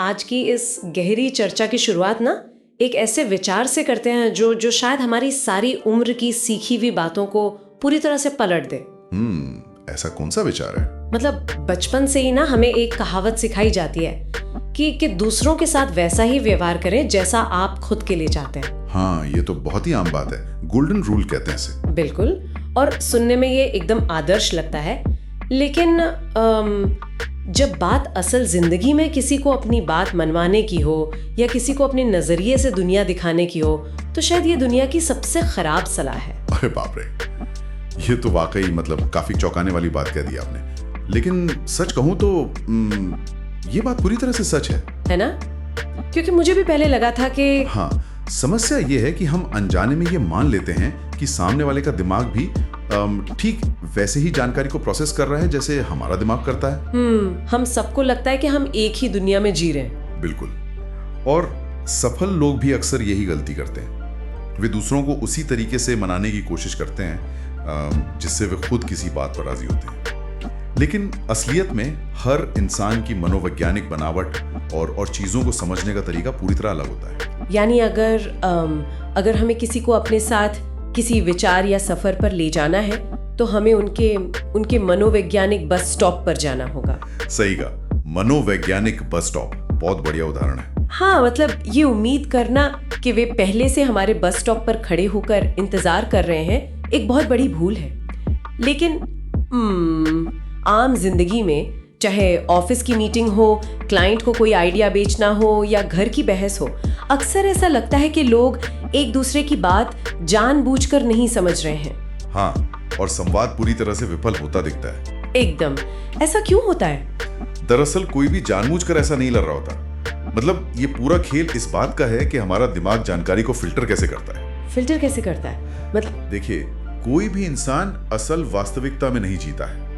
आज की इस गहरी चर्चा की शुरुआत ना एक ऐसे विचार से करते हैं जो शायद हमारी सारी उम्र की सीखी हुई बातों को पूरी तरह से पलट दे। ऐसा कौन सा विचार है? मतलब बचपन से ही ना हमें एक कहावत सिखाई जाती है कि दूसरों के साथ वैसा ही व्यवहार करें जैसा आप खुद के लिए चाहते हैं। हाँ, ये तो बहुत ही आम बात है। गोल्डन रूल कहते हैं इसे। बिल्कुल, और सुनने में ये एकदम आदर्श लगता है, लेकिन जब बात असल जिंदगी में किसी को अपनी बात मनवाने की हो या किसी को अपने नजरिए से दुनिया दिखाने की हो तो शायद ये दुनिया की सबसे खराब सलाह है। अरे बाप रे, ये तो वाकई मतलब काफी चौंकाने वाली बात कह दी आपने। लेकिन सच कहूं तो ये बात पूरी तरह से सच है ना? क्योंकि मुझे भी पहले लगा था कि हाँ, समस्या ये है कि हम अनजाने में ये मान लेते हैं कि सामने वाले का दिमाग भी ठीक वैसे ही जानकारी को प्रोसेस कर रहा है जैसे हमारा दिमाग करता है। हम सबको लगता है कि हम एक ही दुनिया में जी रहे हैं। बिल्कुल, और सफल लोग भी अक्सर यही गलती करते हैं। वे दूसरों को उसी तरीके से मनाने की कोशिश करते हैं जिससे वे खुद किसी बात पर राजी होते हैं। लेकिन असलियत में हर इंसान की मनोवैज्ञानिक बनावट और चीजों को समझने का तरीका पूरी तरह अलग होता है। यानी अगर हमें किसी को अपने साथ किसी विचार या सफर पर ले जाना है तो हमें उनके मनोवैज्ञानिक बस स्टॉप पर जाना होगा। सही कहा, मनोवैज्ञानिक बस स्टॉप बहुत बढ़िया उदाहरण है। हाँ, मतलब ये उम्मीद करना कि वे पहले से हमारे बस स्टॉप पर खड़े होकर इंतजार कर रहे हैं एक बहुत बड़ी भूल है। लेकिन आम जिंदगी में चाहे ऑफिस की मीटिंग हो, क्लाइंट को कोई आइडिया बेचना हो या घर की बहस हो, अक्सर ऐसा लगता है कि लोग एक दूसरे की बात जानबूझकर नहीं समझ रहे हैं। हाँ, और संवाद पूरी तरह से विफल होता दिखता है। एकदम। ऐसा क्यों होता है? दरअसल कोई भी जानबूझकर ऐसा नहीं लड़ रहा होता। मतलब ये पूरा खेल इस बात का है कि हमारा दिमाग जानकारी को फिल्टर कैसे करता है। फिल्टर कैसे करता है? मतलब देखिए, कोई भी इंसान असल वास्तविकता में नहीं जीता है।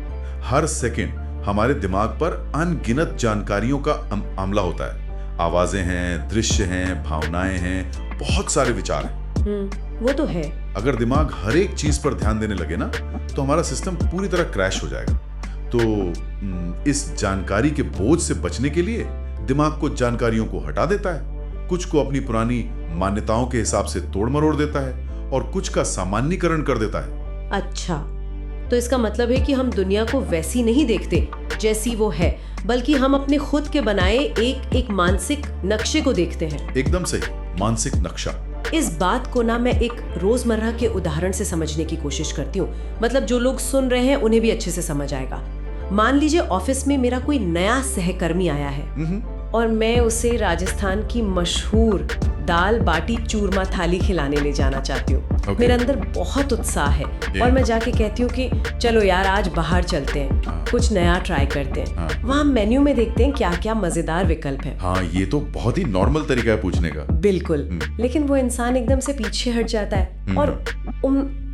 हर सेकंड हमारे दिमाग पर अनगिनत जानकारियों का हमला होता है। आवाजें हैं, दृश्य हैं, भावनाएं हैं, बहुत सारे विचार हैं। वो तो है। अगर दिमाग हर एक चीज पर ध्यान देने लगे ना तो हमारा सिस्टम पूरी तरह क्रैश हो जाएगा। तो इस जानकारी के बोझ से बचने के लिए दिमाग कुछ जानकारियों को हटा देता है, कुछ को अपनी पुरानी मान्यताओं के हिसाब से तोड़ मरोड़ देता है और कुछ का सामान्यीकरण कर देता है। अच्छा, तो इसका मतलब है कि हम दुनिया को वैसी नहीं देखते जैसी वो है, बल्कि हम अपने खुद के बनाए एक मानसिक नक्शे को देखते हैं। एकदम सही, मानसिक नक्शा। इस बात को ना मैं एक रोजमर्रा के उदाहरण से समझने की कोशिश करती हूँ। मतलब जो लोग सुन रहे हैं उन्हें भी अच्छे से समझ आएगा। मान लीजिए ऑफिस में मेरा कोई नया सहकर्मी आया है और मैं उसे राजस्थान की मशहूर दाल बाटी चूरमा थाली खिलाने ले जाना चाहती हूँ। मेरे अंदर बहुत उत्साह है और मैं जाके कहती हूँ कि चलो यार आज बाहर चलते हैं, कुछ नया ट्राई करते हैं। वहाँ मेन्यू में देखते हैं क्या क्या मजेदार विकल्प है। हाँ, ये तो बहुत ही नॉर्मल तरीका है पूछने का। बिल्कुल। लेकिन वो इंसान एकदम से पीछे हट जाता है और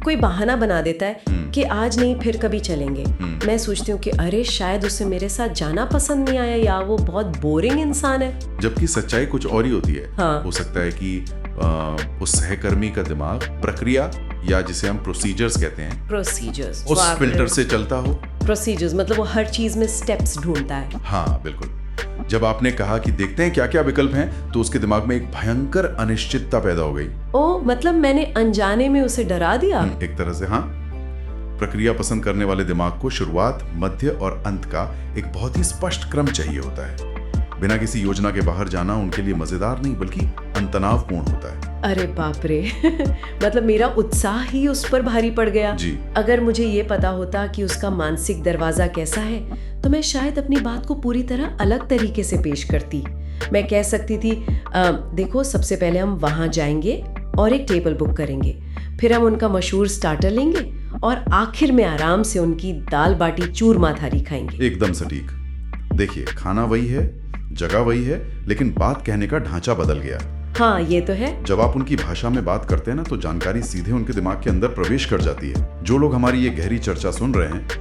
कोई बहाना बना देता है कि आज नहीं फिर कभी चलेंगे। मैं सोचती हूँ कि अरे शायद उसे मेरे साथ जाना पसंद नहीं आया या वो बहुत बोरिंग इंसान है। जबकि सच्चाई कुछ और ही होती है। हाँ। हो सकता है कि उस सहकर्मी का दिमाग प्रक्रिया या जिसे हम प्रोसीजर्स कहते हैं, प्रोसीजर्स, उस फिल्टर से चलता हो। प्रोसीजर्स मतलब वो हर चीज में स्टेप्स ढूंढता है। हाँ बिल्कुल। जब आपने कहा कि देखते हैं क्या क्या विकल्प हैं, तो उसके दिमाग में एक भयंकर अनिश्चितता पैदा हो गई। ओह, मतलब मैंने अनजाने में उसे डरा दिया। एक तरह से हाँ। प्रक्रिया पसंद करने वाले दिमाग को शुरुआत, मध्य और अंत का एक बहुत ही स्पष्ट क्रम चाहिए होता है। बिना किसी योजना के बाहर जाना उनके लिए मजेदार नहीं बल्कि तनावपूर्ण होता है। अरे बाप रे मतलब मेरा उत्साह ही उस पर भारी पड़ गया जी। अगर मुझे ये पता होता कि उसका मानसिक दरवाजा कैसा है तो मैं शायद अपनी बात को पूरी तरह अलग तरीके से पेश करती। मैं कह सकती थी देखो, सबसे पहले हम वहां जाएंगे और एक टेबल बुक करेंगे, फिर हम उनका मशहूर स्टार्टर लेंगे और आखिर में आराम से उनकी दाल बाटी चूरमा थाली खाएंगे। एकदम सटीक। देखिए, खाना वही है, जगह वही है, लेकिन बात कहने का ढांचा बदल गया। हाँ, ये तो है। जब आप उनकी भाषा में बात करते हैं ना, तो जानकारी सीधे उनके दिमाग के अंदर प्रवेश कर जाती है। जो लोग हमारी ये गहरी चर्चा सुन रहे हैं,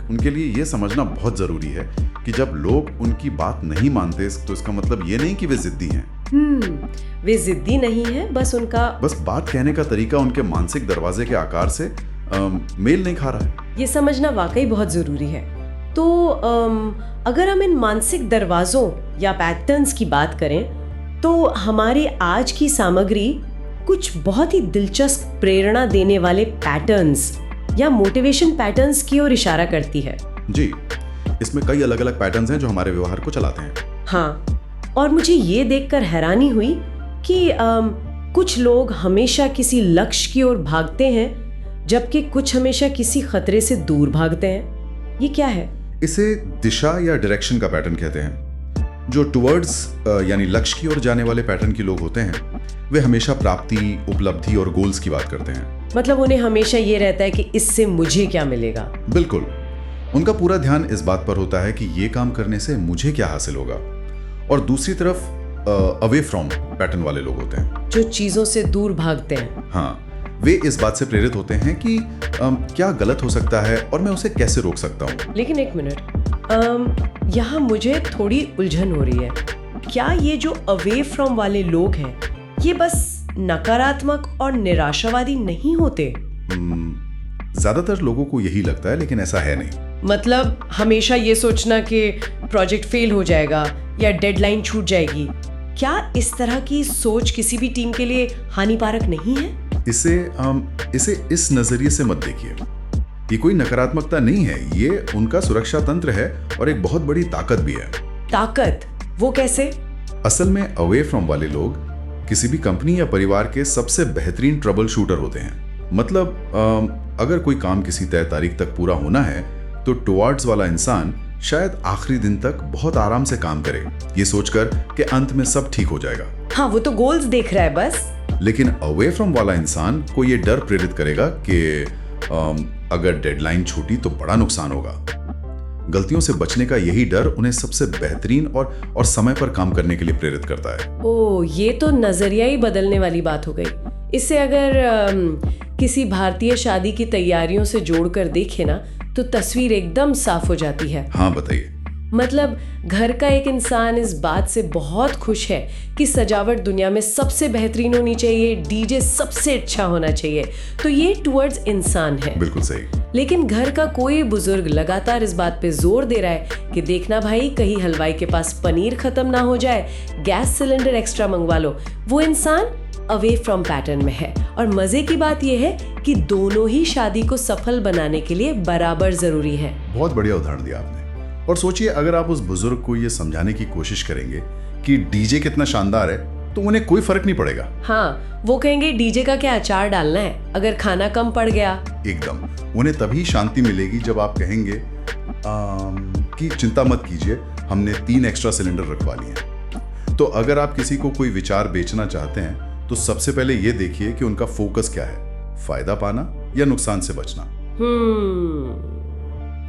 उनके लिए ये समझना बहुत जरूरी है कि जब लोग उनकी बात नहीं मानते तो इसका मतलब ये नहीं कि वे जिद्दी हैं। वे जिद्दी नहीं है, बस बात कहने का तरीका उनके मानसिक दरवाजे के आकार से मेल नहीं खा रहा है। ये समझना वाकई बहुत जरूरी है। तो अगर हम इन मानसिक दरवाजों या पैटर्न्स की बात करें तो हमारी आज की सामग्री कुछ बहुत ही दिलचस्प प्रेरणा देने वाले पैटर्न्स या मोटिवेशन पैटर्न्स की ओर इशारा करती है। जी, इसमें कई अलग अलग पैटर्न्स हैं जो हमारे व्यवहार को चलाते हैं। हाँ, और मुझे ये देखकर हैरानी हुई कि कुछ लोग हमेशा किसी लक्ष्य की ओर भागते हैं जबकि कुछ हमेशा किसी खतरे से दूर भागते हैं। ये क्या है? इसे दिशा या डायरेक्शन का पैटर्न कहते हैं। जो टुवर्ड्स यानी लक्ष्य की ओर जाने वाले पैटर्न के लोग होते हैं वे हमेशा प्राप्ति, उपलब्धि और गोल्स की बात करते हैं। मतलब उन्हें हमेशा ये रहता है कि इससे मुझे क्या मिलेगा। बिल्कुल, उनका पूरा ध्यान इस बात पर होता है कि ये काम करने से मुझे क्या हासिल होगा। और दूसरी तरफ अवे फ्रॉम पैटर्न वाले लोग होते हैं जो चीजों से दूर भागते हैं। हाँ, वे इस बात से प्रेरित होते हैं कि क्या गलत हो सकता है और मैं उसे कैसे रोक सकता हूँ। लेकिन एक मिनट, यहाँ मुझे थोड़ी उलझन हो रही है। क्या ये जो अवे फ्रॉम वाले लोग हैं ये बस नकारात्मक और निराशावादी नहीं होते? ज्यादातर लोगों को यही लगता है, लेकिन ऐसा है नहीं। मतलब हमेशा ये सोचना कि प्रोजेक्ट फेल हो जाएगा या डेडलाइन छूट जाएगी, क्या इस तरह की सोच किसी भी टीम के लिए हानिकारक नहीं है? इसे इस नजरिए से मत देखिए। ये कोई नकारात्मकता नहीं है, ये उनका सुरक्षा तंत्र है और एक बहुत बड़ी ताकत भी है। ताकत? वो कैसे? असल में अवे फ्रॉम वाले लोग किसी भी कंपनी या परिवार के सबसे बेहतरीन ट्रबल शूटर होते हैं। मतलब अगर कोई काम किसी तय तारीख तक पूरा होना है तो टुवर्ड्स वाला इंसान शायद आखिरी दिन तक बहुत आराम से काम करे, ये सोचकर कि अंत में सब ठीक हो जाएगा। हाँ, वो तो गोल्स देख रहा है बस। लेकिन अवे फ्रॉम वाला इंसान को ये डर प्रेरित करेगा कि अगर डेडलाइन छूटी तो बड़ा नुकसान होगा। गलतियों से बचने का यही डर उन्हें सबसे बेहतरीन और समय पर काम करने के लिए प्रेरित करता है। ओह, ये तो नजरिया ही बदलने वाली बात हो गई। इससे अगर किसी भारतीय शादी की तैयारियों से जोड़कर देखे ना तो तस्वीर एकदम साफ हो जाती है। हाँ, बताइए। मतलब घर का एक इंसान इस बात से बहुत खुश है कि सजावट दुनिया में सबसे बेहतरीन होनी चाहिए, डीजे सबसे अच्छा होना चाहिए, तो ये टुवर्ड्स इंसान है। बिल्कुल सही। लेकिन घर का कोई बुजुर्ग लगातार इस बात पे जोर दे रहा है कि देखना भाई, कहीं हलवाई के पास पनीर खत्म ना हो जाए, गैस सिलेंडर एक्स्ट्रा मंगवा लो। वो इंसान अवे फ्रॉम पैटर्न में है। और मजे की बात यह है कि दोनों ही शादी को सफल बनाने के लिए बराबर जरूरी है। बहुत बढ़िया उदाहरण दिया आपने। और सोचिए, अगर आप उस बुजुर्ग को ये समझाने की कोशिश करेंगे कि डीजे कितना शानदार है तो उन्हें कोई फर्क नहीं पड़ेगा। हाँ, वो कहेंगे डीजे का क्या अचार डालना है अगर खाना कम पड़ गया। एकदम, उन्हें तभी शांति मिलेगी जब आप कहेंगे कि चिंता मत कीजिए, हमने 3 एक्स्ट्रा सिलेंडर रखवा लिए। तो अगर आप किसी को कोई विचार बेचना चाहते हैं तो सबसे पहले ये देखिए कि उनका फोकस क्या है, फायदा पाना या नुकसान से बचना।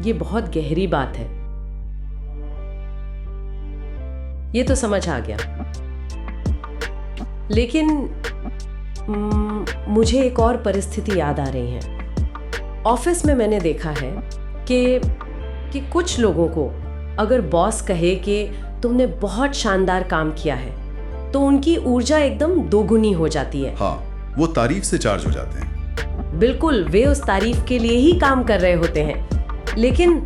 ये बहुत गहरी बात है। ये तो समझ आ गया। लेकिन मुझे एक और परिस्थिति याद आ रही है। ऑफिस में मैंने देखा है कि कुछ लोगों को अगर बॉस कहे कि तुमने बहुत शानदार काम किया है तो उनकी ऊर्जा एकदम दोगुनी हो जाती है। हाँ, वो तारीफ से चार्ज हो जाते हैं। बिल्कुल, वे उस तारीफ के लिए ही काम कर रहे होते हैं। लेकिन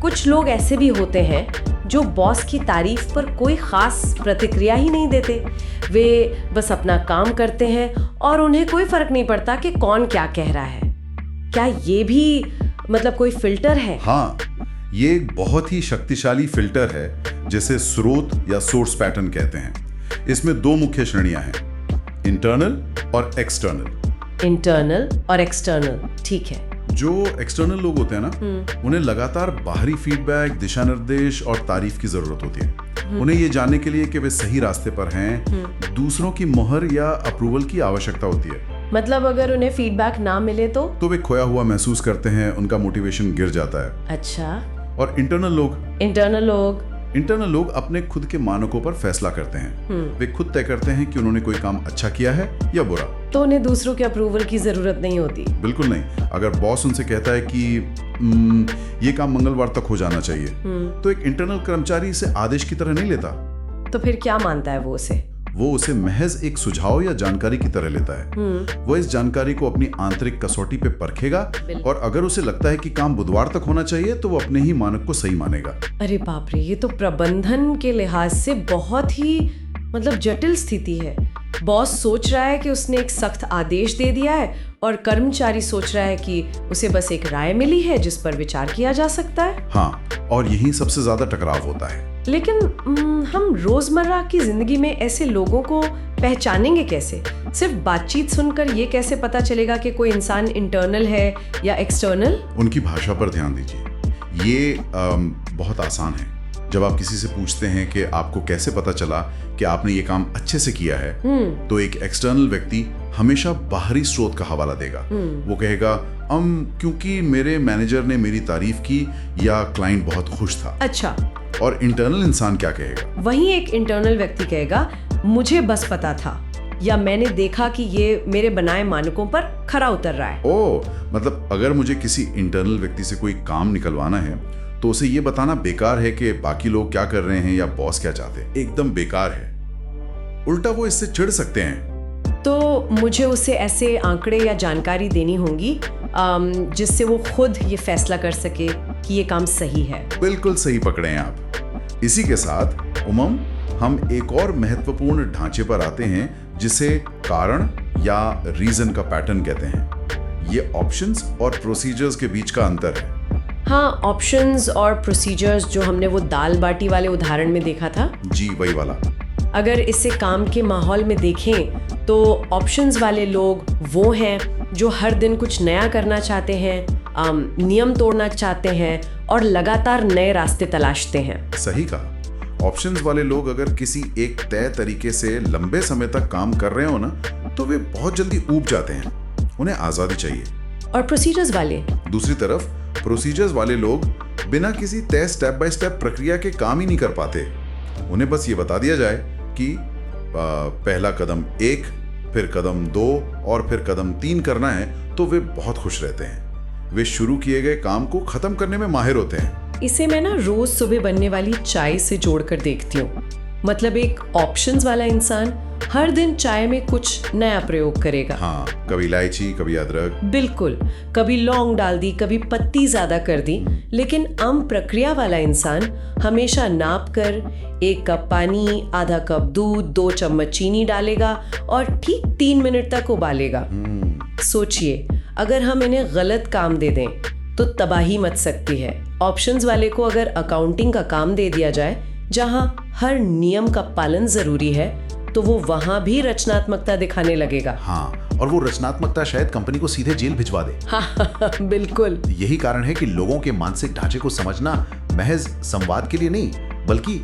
कुछ लोग ऐसे भी होते हैं जो बॉस की तारीफ पर कोई खास प्रतिक्रिया ही नहीं देते। वे बस अपना काम करते हैं और उन्हें कोई फर्क नहीं पड़ता कि कौन क्या कह रहा है। क्या ये भी मतलब कोई फिल्टर है? हाँ, ये एक बहुत ही शक्तिशाली फिल्टर है जिसे स्रोत या सोर्स पैटर्न कहते हैं। इसमें 2 मुख्य श्रेणियां हैं, इंटरनल और एक्सटर्नल। इंटरनल और एक्सटर्नल, ठीक है। जो एक्सटर्नल लोग होते हैं ना, उन्हें लगातार बाहरी फीडबैक, दिशा निर्देश और तारीफ की जरूरत होती है। उन्हें ये जानने के लिए कि वे सही रास्ते पर हैं, दूसरों की मोहर या अप्रूवल की आवश्यकता होती है। मतलब अगर उन्हें फीडबैक ना मिले तो वे खोया हुआ महसूस करते हैं, उनका मोटिवेशन गिर जाता है। अच्छा। और इंटरनल लोग अपने खुद के मानकों पर फैसला करते हैं। वे खुद तय करते हैं कि उन्होंने कोई काम अच्छा किया है या बुरा। तो उन्हें दूसरों के अप्रूवल की जरूरत नहीं होती। बिल्कुल नहीं। अगर बॉस उनसे कहता है कि ये काम मंगलवार तक हो जाना चाहिए, तो एक इंटरनल कर्मचारी इसे आदेश की तरह नहीं लेता। तो फिर क्या मानता है वो उसे? वो उसे महज एक सुझाव या जानकारी की तरह लेता है। वो इस जानकारी को अपनी आंतरिक कसौटी पे परखेगा और अगर उसे लगता है कि काम बुधवार तक होना चाहिए तो वो अपने ही मानक को सही मानेगा। अरे बाप रे, ये तो प्रबंधन के लिहाज से बहुत ही मतलब जटिल स्थिति है। बॉस सोच रहा है कि उसने एक सख्त आदेश दे दिया है और कर्मचारी सोच रहा है कि उसे बस एक राय मिली है जिस पर विचार किया जा सकता है। हाँ, और यही सबसे ज्यादा टकराव होता है। लेकिन हम रोजमर्रा की जिंदगी में ऐसे लोगों को पहचानेंगे कैसे? सिर्फ बातचीत सुनकर ये कैसे पता चलेगा कि कोई इंसान इंटरनल है या एक्सटर्नल? उनकी भाषा पर ध्यान दीजिए। ये बहुत आसान है। जब आप किसी से पूछते हैं कि आपको कैसे पता चला कि आपने ये काम अच्छे से किया है, तो एक एक्सटर्नल व्यक्ति हमेशा बाहरी स्रोत का हवाला देगा। वो कहेगा क्योंकि मेरे मैनेजर ने मेरी तारीफ की या क्लाइंट बहुत खुश था। अच्छा। और इंटरनल इंसान क्या कहेगा? वहीं एक इंटरनल व्यक्ति कहेगा मुझे बस पता था या मैंने देखा कि ये मेरे बनाए मानकों पर खरा उतर रहा है। ओह, मतलब अगर मुझे किसी इंटरनल व्यक्ति से कोई काम निकलवाना है तो उसे ये बताना बेकार है कि बाकी लोग क्या कर रहे हैं या बॉस क्या चाहते हैं। एकदम बेकार है। उल्टा वो इससे चिढ़ सकते हैं। तो मुझे उसे ऐसे आंकड़े या जानकारी देनी होंगी जिससे वो खुद ये फैसला कर सके कि ये काम सही है। बिल्कुल सही पकड़े हैं आप। इसी के साथ हम एक और महत्वपूर्ण ढांचे पर आते हैं जिसे कारण या रीजन का पैटर्न कहते हैं। ये ऑप्शंस और प्रोसीजर्स के बीच का अंतर है। हाँ, ऑप्शंस और प्रोसीजर्स जो हमने वो दाल बाटी वाले उदाहरण में देखा था। जी, वही वाला। अगर इसे काम के माहौल में देखें तो ऑप्शंस वाले लोग वो हैं जो हर दिन कुछ नया करना चाहते हैं, नियम तोड़ना चाहते हैं और लगातार नए रास्ते तलाशते हैं। सही कहा। ऑप्शंस वाले लोग अगर किसी एक तय तरीके से लंबे समय तक काम कर रहे हो ना, तो वे बहुत जल्दी ऊब जाते हैं। उन्हें आजादी चाहिए। और प्रोसीजर्स वाले? दूसरी तरफ प्रोसीजर्स वाले लोग बिना किसी तय स्टेप बाय स्टेप प्रक्रिया के काम ही नहीं कर पाते। उन्हें बस ये बता दिया जाए कि पहला कदम 1, फिर कदम 2 और फिर कदम 3 करना है, तो वे बहुत खुश रहते हैं। वे शुरू किए गए काम को खत्म करने में माहिर होते हैं। इसे मैं ना रोज सुबह बनने वाली चाय से जोड़कर देखती हूँ। मतलब एक ऑप्शंस वाला इंसान हर दिन चाय में कुछ नया प्रयोग करेगा। हाँ, कभी इलायची, कभी अदरक। बिल्कुल, कभी लौंग डाल दी, कभी पत्ती ज्यादा कर दी। लेकिन प्रक्रिया वाला इंसान हमेशा नाप कर 1 कप पानी, आधा कप दूध, 2 चम्मच चीनी डालेगा और ठीक 3 मिनट तक उबालेगा। सोचिए, अगर हम इन्हें गलत काम दे दें तो तबाही मच सकती है। ऑप्शंस वाले को अगर अकाउंटिंग का काम दे दिया जाए जहां हर नियम का पालन जरूरी है, तो वो वहां भी रचनात्मकता दिखाने लगेगा। हाँ, और वो रचनात्मकता शायद कंपनी को सीधे जेल भिजवा दे। हाँ, बिल्कुल। यही कारण है कि लोगों के मानसिक ढांचे को समझना महज संवाद के लिए नहीं, बल्कि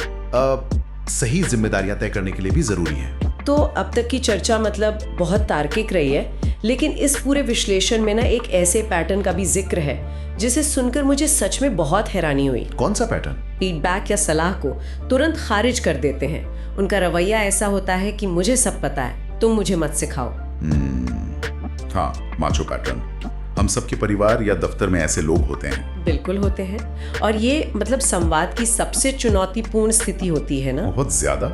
सही जिम्मेदारियां तय करने के लिए भी जरूरी है। तो अब तक की चर्चा मतलब बहुत तार्किक रही है, लेकिन इस पूरे विश्लेषण में ना एक ऐसे पैटर्न का भी जिक्र है जिसे सुनकर मुझे सच में बहुत हैरानी हुई। कौन सा पैटर्न? फीडबैक या सलाह को तुरंत खारिज कर देते हैं। उनका रवैया ऐसा होता है कि मुझे सब पता है, तुम मुझे मत सिखाओ। हाँ, माचो पैटर्न। हम सबके परिवार या दफ्तर में ऐसे लोग होते हैं। बिल्कुल होते हैं, और ये मतलब संवाद की सबसे चुनौतीपूर्ण स्थिति होती है ना। बहुत ज्यादा।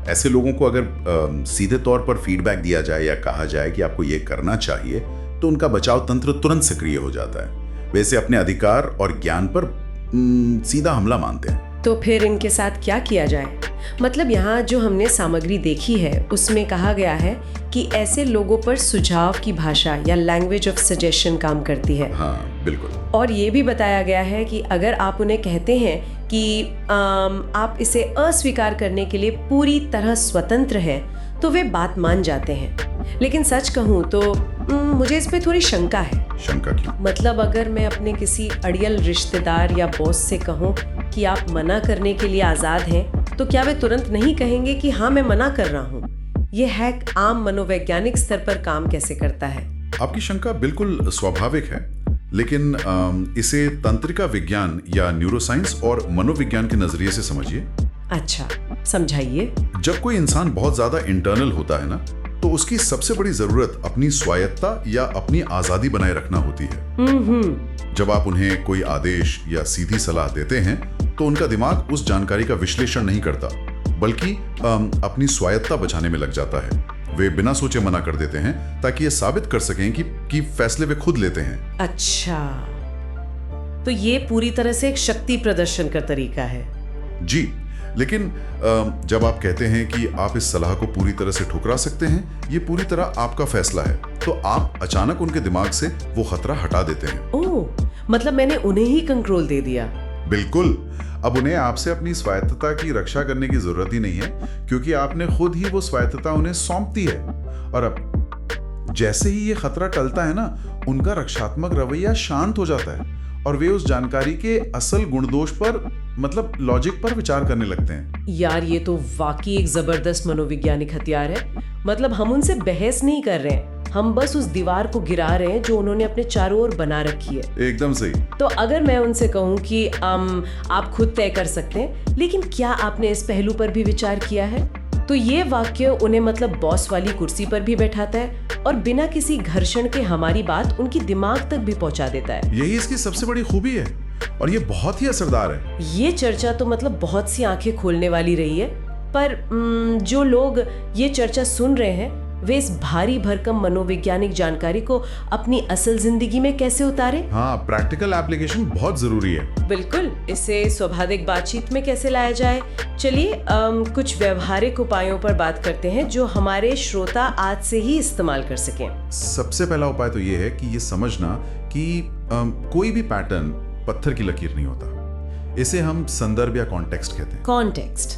ऐसे लोगों को अगर सीधे तौर पर फीडबैक दिया जाए या कहा जाए कि आपको ये करना चाहिए, तो उनका बचाव तंत्र तुरंत सक्रिय हो जाता है। वैसे अपने अधिकार और ज्ञान पर सीधा हमला मानते हैं। तो फिर इनके साथ क्या किया जाए? मतलब यहाँ जो हमने सामग्री देखी है उसमें कहा गया है कि ऐसे लोगों पर सुझाव की भाषा या लैंग्वेज ऑफ सजेशन काम करती है। हाँ, बिल्कुल। और ये भी बताया गया है कि अगर आप उन्हें कहते हैं कि आप इसे अस्वीकार करने के लिए पूरी तरह स्वतंत्र हैं, तो वे बात मान जाते हैं। लेकिन सच कहूँ तो मुझे इस पे थोड़ी शंका है। शंका क्यों? मतलब अगर मैं अपने किसी अड़ियल रिश्तेदार या बॉस से कहूँ कि आप मना करने के लिए आज़ाद हैं, तो क्या वे तुरंत नहीं कहेंगे कि हाँ, मैं मना कर रहा हूँ? ये हैक आम मनोवैज्ञानिक स्तर पर काम कैसे करता है? आपकी शंका बिल्कुल स्वाभाविक है, लेकिन इसे तंत्रिका विज्ञान या न्यूरोसाइंस और मनोविज्ञान के नजरिए से समझिए। अच्छा, समझाइए। जब कोई इंसान बहुत ज्यादा इंटरनल होता है ना, तो उसकी सबसे बड़ी जरूरत अपनी स्वायत्तता या अपनी आजादी बनाए रखना होती है। जब आप उन्हें कोई आदेश या सीधी सलाह देते हैं, तो उनका दिमाग उस जानकारी का विश्लेषण नहीं करता, बल्कि अपनी स्वायत्तता बचाने में लग जाता है। वे बिना सोचे मना कर देते हैं ताकि ये साबित कर सकें कि फैसले वे खुद लेते हैं। अच्छा, तो ये पूरी तरह से एक शक्ति प्रदर्शन का तरीका है। जी, लेकिन जब आप कहते हैं कि आप इस सलाह को पूरी तरह से ठुकरा सकते हैं, ये पूरी तरह आपका फैसला है, तो आप अचानक उनके दिमाग से वो खतरा हटा देते हैं। ओह, मतलब मैंने उन्हें ही कंट्रोल दे दिया। बिल्कुल। अब उन्हें आपसे अपनी स्वायत्तता की रक्षा करने की जरूरत ही नहीं है, क्योंकि आपने खुद ही वो स्वायत्तता उन्हें सौंप दी है। और अब जैसे ही ये खतरा टलता है ना, उनका रक्षात्मक रवैया शांत हो जाता है और वे उस जानकारी के असल गुणदोष पर, मतलब लॉजिक पर विचार करने लगते हैं। यार, ये तो वाकई एक जबरदस्त मनोवैज्ञानिक हथियार है। मतलब हम उनसे बहस नहीं कर रहे हैं, हम बस उस दीवार को गिरा रहे हैं जो उन्होंने अपने चारों ओर बना रखी है। एकदम सही। तो अगर मैं उनसे कहूं कि आप खुद तय कर सकते हैं, लेकिन क्या आपने इस पहलू पर भी विचार किया है, तो ये वाक्य उन्हें मतलब बॉस वाली कुर्सी पर भी बैठाता है और बिना किसी घर्षण के हमारी बात उनकी दिमाग तक भी पहुंचा देता है। यही इसकी सबसे बड़ी खूबी है और ये बहुत ही असरदार है। ये चर्चा तो मतलब बहुत सी आंखें खोलने वाली रही है, पर जो लोग ये चर्चा सुन रहे हैं वे इस भारी भरकम मनोवैज्ञानिक जानकारी को अपनी असल जिंदगी में कैसे उतारे? हाँ, प्रैक्टिकल एप्लीकेशन बहुत जरूरी है। बिल्कुल, इसे स्वाभाविक बातचीत में कैसे लाया जाए। चलिए कुछ व्यवहारिक उपायों पर बात करते हैं जो हमारे श्रोता आज से ही इस्तेमाल कर सकें। सबसे पहला उपाय तो ये है कि ये समझना कि कोई भी पैटर्न पत्थर की लकीर नहीं होता। इसे हम संदर्भ या कॉन्टेक्स्ट कहते हैं। कॉन्टेक्स्ट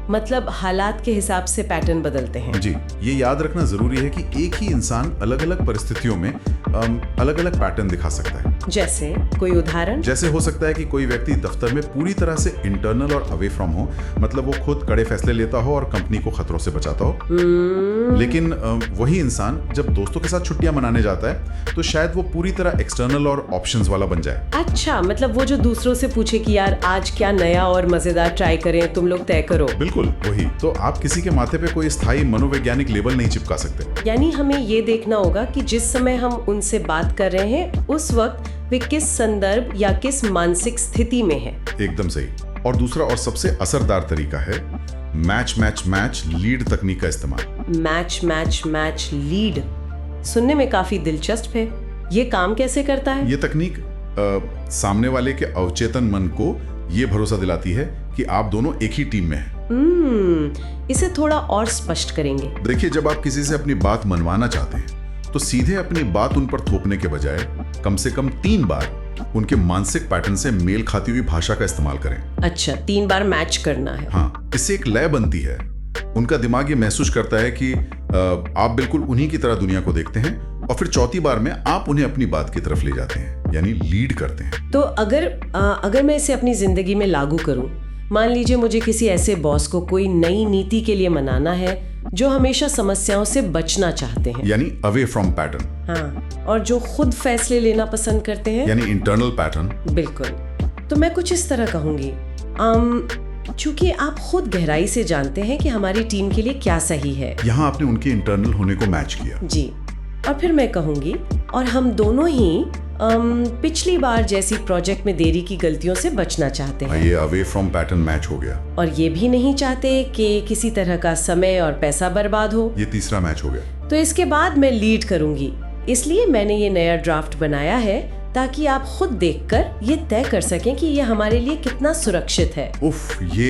मतलब हालात के हिसाब से पैटर्न बदलते हैं। जी, ये याद रखना जरूरी है कि एक ही इंसान अलग अलग परिस्थितियों में अलग अलग पैटर्न दिखा सकता है। जैसे कोई उदाहरण? जैसे हो सकता है कि कोई व्यक्ति दफ्तर में पूरी तरह से इंटरनल और अवे फ्रॉम हो, मतलब वो खुद कड़े फैसले लेता हो और कंपनी को खतरों से बचाता हो। लेकिन वही इंसान जब दोस्तों के साथ छुट्टियां मनाने जाता है तो शायद वो पूरी तरह एक्सटर्नल और ऑप्शंस वाला बन जाए। अच्छा, मतलब वो जो दूसरों से पूछे कि यार आज क्या नया और मजेदार ट्राई करें, तुम लोग तय करो। बिल्कुल वही। तो आप किसी के माथे पे कोई स्थायी मनोवैज्ञानिक लेबल नहीं चिपका सकते। यानी हमें ये देखना होगा कि जिस समय हम उनसे बात कर रहे हैं उस वक्त वे किस संदर्भ या किस मानसिक स्थिति में है। एकदम सही। और दूसरा और सबसे असरदार तरीका है मैच मैच मैच लीड तकनीक का इस्तेमाल। मैच मैच मैच लीड सुनने में काफी दिलचस्प है। ये काम कैसे करता है? ये तकनीक सामने वाले के अवचेतन मन को ये भरोसा दिलाती है कि आप दोनों एक ही टीम में हैं। इसे थोड़ा और स्पष्ट करेंगे। देखिए, जब आप किसी से अपनी बात मनवाना चाहते हैं तो सीधे अपनी बात उन पर थोपने के बजाय कम से कम 3 बार उनके मानसिक पैटर्न से मेल खाती हुई भाषा का इस्तेमाल करें। अच्छा, 3 बार मैच करना है। हाँ, इससे एक लय बनती है। उनका दिमाग ये महसूस करता है कि आप बिल्कुल उन्हीं की तरह दुनिया को देखते हैं और फिर चौथी बार में आप उन्हें अपनी बात की तरफ ले जाते हैं, यानी लीड करते हैं। तो अगर मैं इसे अपनी जिंदगी में लागू करूं, मान लीजिए मुझे किसी ऐसे बॉस को कोई नई नीति के लिए मनाना है जो हमेशा समस्याओं से बचना चाहते हैं, यानी अवे फ्रॉम पैटर्न। हाँ, और जो खुद फैसले लेना पसंद करते हैं, यानी इंटरनल पैटर्न। बिल्कुल। तो मैं कुछ इस तरह कहूंगी, चूंकि आप खुद गहराई से जानते हैं कि हमारी टीम के लिए क्या सही है। यहाँ आपने उनके इंटरनल होने को मैच किया। जी, और फिर मैं कहूंगी और हम दोनों ही पिछली बार जैसी प्रोजेक्ट में देरी की गलतियों से बचना चाहते हैं। ये अवे फ्रॉम पैटर्न मैच हो गया। और ये भी नहीं चाहते कि किसी तरह का समय और पैसा बर्बाद हो। ये तीसरा मैच हो गया। तो इसके बाद मैं लीड करूंगी, इसलिए मैंने ये नया ड्राफ्ट बनाया है ताकि आप खुद देखकर ये तय कर सकें कि ये हमारे लिए कितना सुरक्षित है। उफ, ये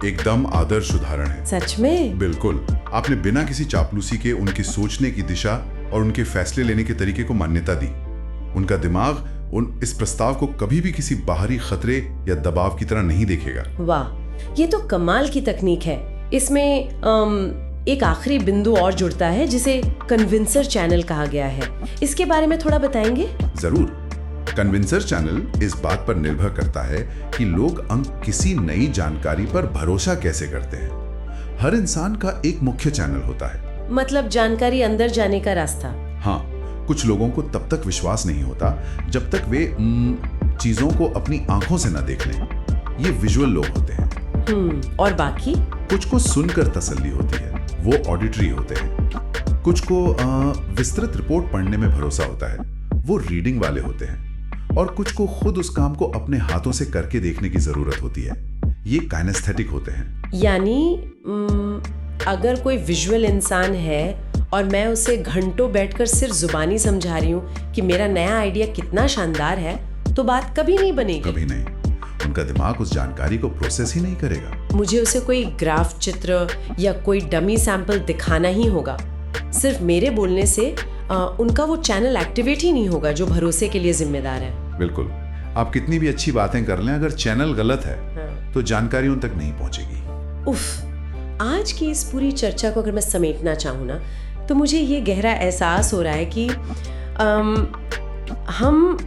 एकदम आदर्श उदाहरण है। सच में? बिल्कुल। आपने बिना किसी चापलूसी के उनके सोचने की दिशा और उनके फैसले लेने के तरीके को मान्यता दी। उनका दिमाग इस प्रस्ताव को कभी भी किसी बाहरी खतरे या दबाव की तरह नहीं देखेगा। वाह, ये तो कमाल की तकनीक है। इसमें एक आखिरी बिंदु और जुड़ता है जिसे कन्विंसर चैनल कहा गया है। इसके बारे में थोड़ा बताएंगे? जरूर। कन्विंसर चैनल इस बात पर निर्भर करता है कि लोग किसी नई जानकारी पर भरोसा कैसे करते हैं। हर इंसान का एक मुख्य चैनल होता है। मतलब जानकारी अंदर जाने का रास्ता। हाँ, कुछ लोगों को तब तक विश्वास नहीं होता जब तक वे चीजों को अपनी आंखों से न देख लें। ये विजुअल लोग होते हैं। और बाकी? कुछ को सुनकर तसल्ली होती है, वो ऑडिटरी होते हैं। कुछ को विस्तृत रिपोर्ट पढ़ने में भरोसा होता है, वो रीडिंग वाले होते हैं। और कुछ को खुद उस काम को अपने हाथों से करके देखने की जरूरत होती है, ये काइनेस्थेटिक होते हैं। यानी अगर कोई विजुअल इंसान है और मैं उसे घंटों बैठकर सिर्फ जुबानी समझा रही हूँ कि मेरा नया आइडिया कितना शानदार है, तो बात कभी नहीं बनेगी। कभी नहीं। उनका दिमाग उस जानकारी को प्रोसेस ही नहीं करेगा। मुझे उसे कोई ग्राफ चित्र या कोई डमी सैंपल दिखाना ही होगा। सिर्फ मेरे बोलने से उनका वो चैनल एक्टिवेट ही नहीं होगा जो भरोसे के लिए जिम्मेदार है। बिल्कुल। आप कितनी भी अच्छी बातें कर लें, अगर चैनल गलत है तो जानकारी उन तक नहीं पहुंचेगी। उफ, आज की इस पूरी चर्चा को अगर मैं समेटना चाहूँ ना, तो मुझे ये गहरा एहसास हो रहा है कि हम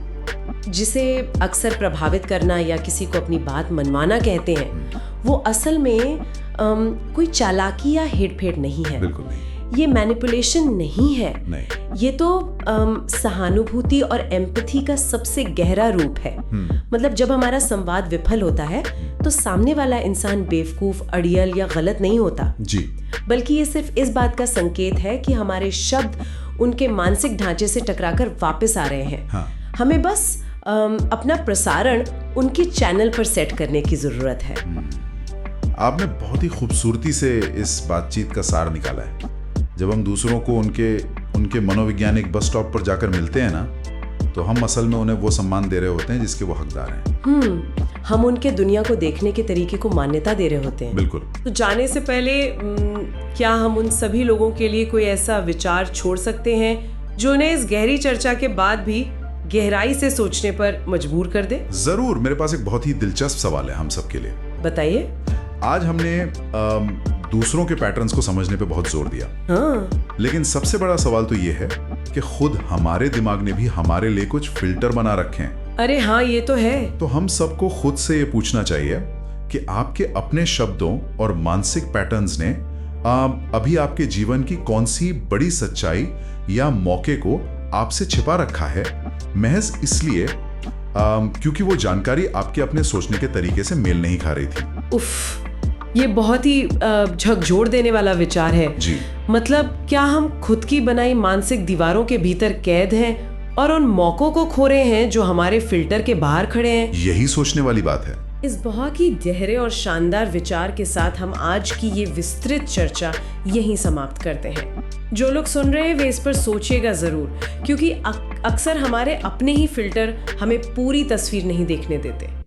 जिसे अक्सर प्रभावित करना या किसी को अपनी बात मनवाना कहते हैं, वो असल में कोई चालाकी या हेरफेर नहीं है। बिल्कुल नहीं। ये मैनिपुलेशन नहीं है। नहीं। ये तो सहानुभूति और एम्पैथी का सबसे गहरा रूप है। मतलब जब हमारा संवाद विफल होता है तो सामने वाला इंसान बेवकूफ, अड़ियल या गलत नहीं होता जी, बल्कि ये सिर्फ इस बात का संकेत है कि हमारे शब्द उनके मानसिक ढांचे से टकराकर वापस आ रहे हैं। हाँ। हमें बस अपना प्रसारण उनके चैनल पर सेट करने की जरूरत है। आपने बहुत ही खूबसूरती से इस बातचीत का सार निकाला है। जब हम दूसरों को उनके मनोवैज्ञानिक बस स्टॉप पर जाकर मिलते हैं ना, तो हम असल में उन्हें वो सम्मान दे रहे होते हैं जिसके वो हकदार हैं। हम उनके दुनिया को देखने के तरीके को मान्यता दे रहे होते हैं। बिल्कुल। तो जाने से पहले क्या हम उन सभी लोगों के लिए कोई ऐसा विचार छोड़ सकते हैं जो उन्हें इस गहरी चर्चा के बाद भी गहराई से सोचने पर मजबूर कर दे? जरूर। मेरे पास एक बहुत ही दिलचस्प सवाल है हम सब के लिए। बताइए। आज हमने दूसरों के पैटर्न्स को समझने पे बहुत जोर दिया। हाँ। लेकिन सबसे बड़ा सवाल तो ये है कि खुद हमारे दिमाग ने भी हमारे लिए कुछ फिल्टर बना रखे हैं। अरे हाँ, ये तो है। तो हम सबको खुद से ये पूछना चाहिए कि आपके अपने शब्दों और मानसिक पैटर्न्स ने अभी आपके जीवन की कौन सी बड़ी सच्चाई या मौके को आपसे छिपा रखा है, महज इसलिए क्योंकि वो जानकारी आपके अपने सोचने के तरीके से मेल नहीं खा रही थी। उफ, ये बहुत ही झकझोर देने वाला विचार है जी। मतलब क्या हम खुद की बनाई मानसिक दीवारों के भीतर कैद हैं और उन मौकों को खो रहे हैं जो हमारे फिल्टर के बाहर खड़े हैं? यही सोचने वाली बात है। इस बहुत ही गहरे और शानदार विचार के साथ हम आज की ये विस्तृत चर्चा यहीं समाप्त करते हैं। जो लोग सुन रहे हैं वे इस पर सोचिएगा जरूर, क्योंकि अक्सर हमारे अपने ही फिल्टर हमें पूरी तस्वीर नहीं देखने देते।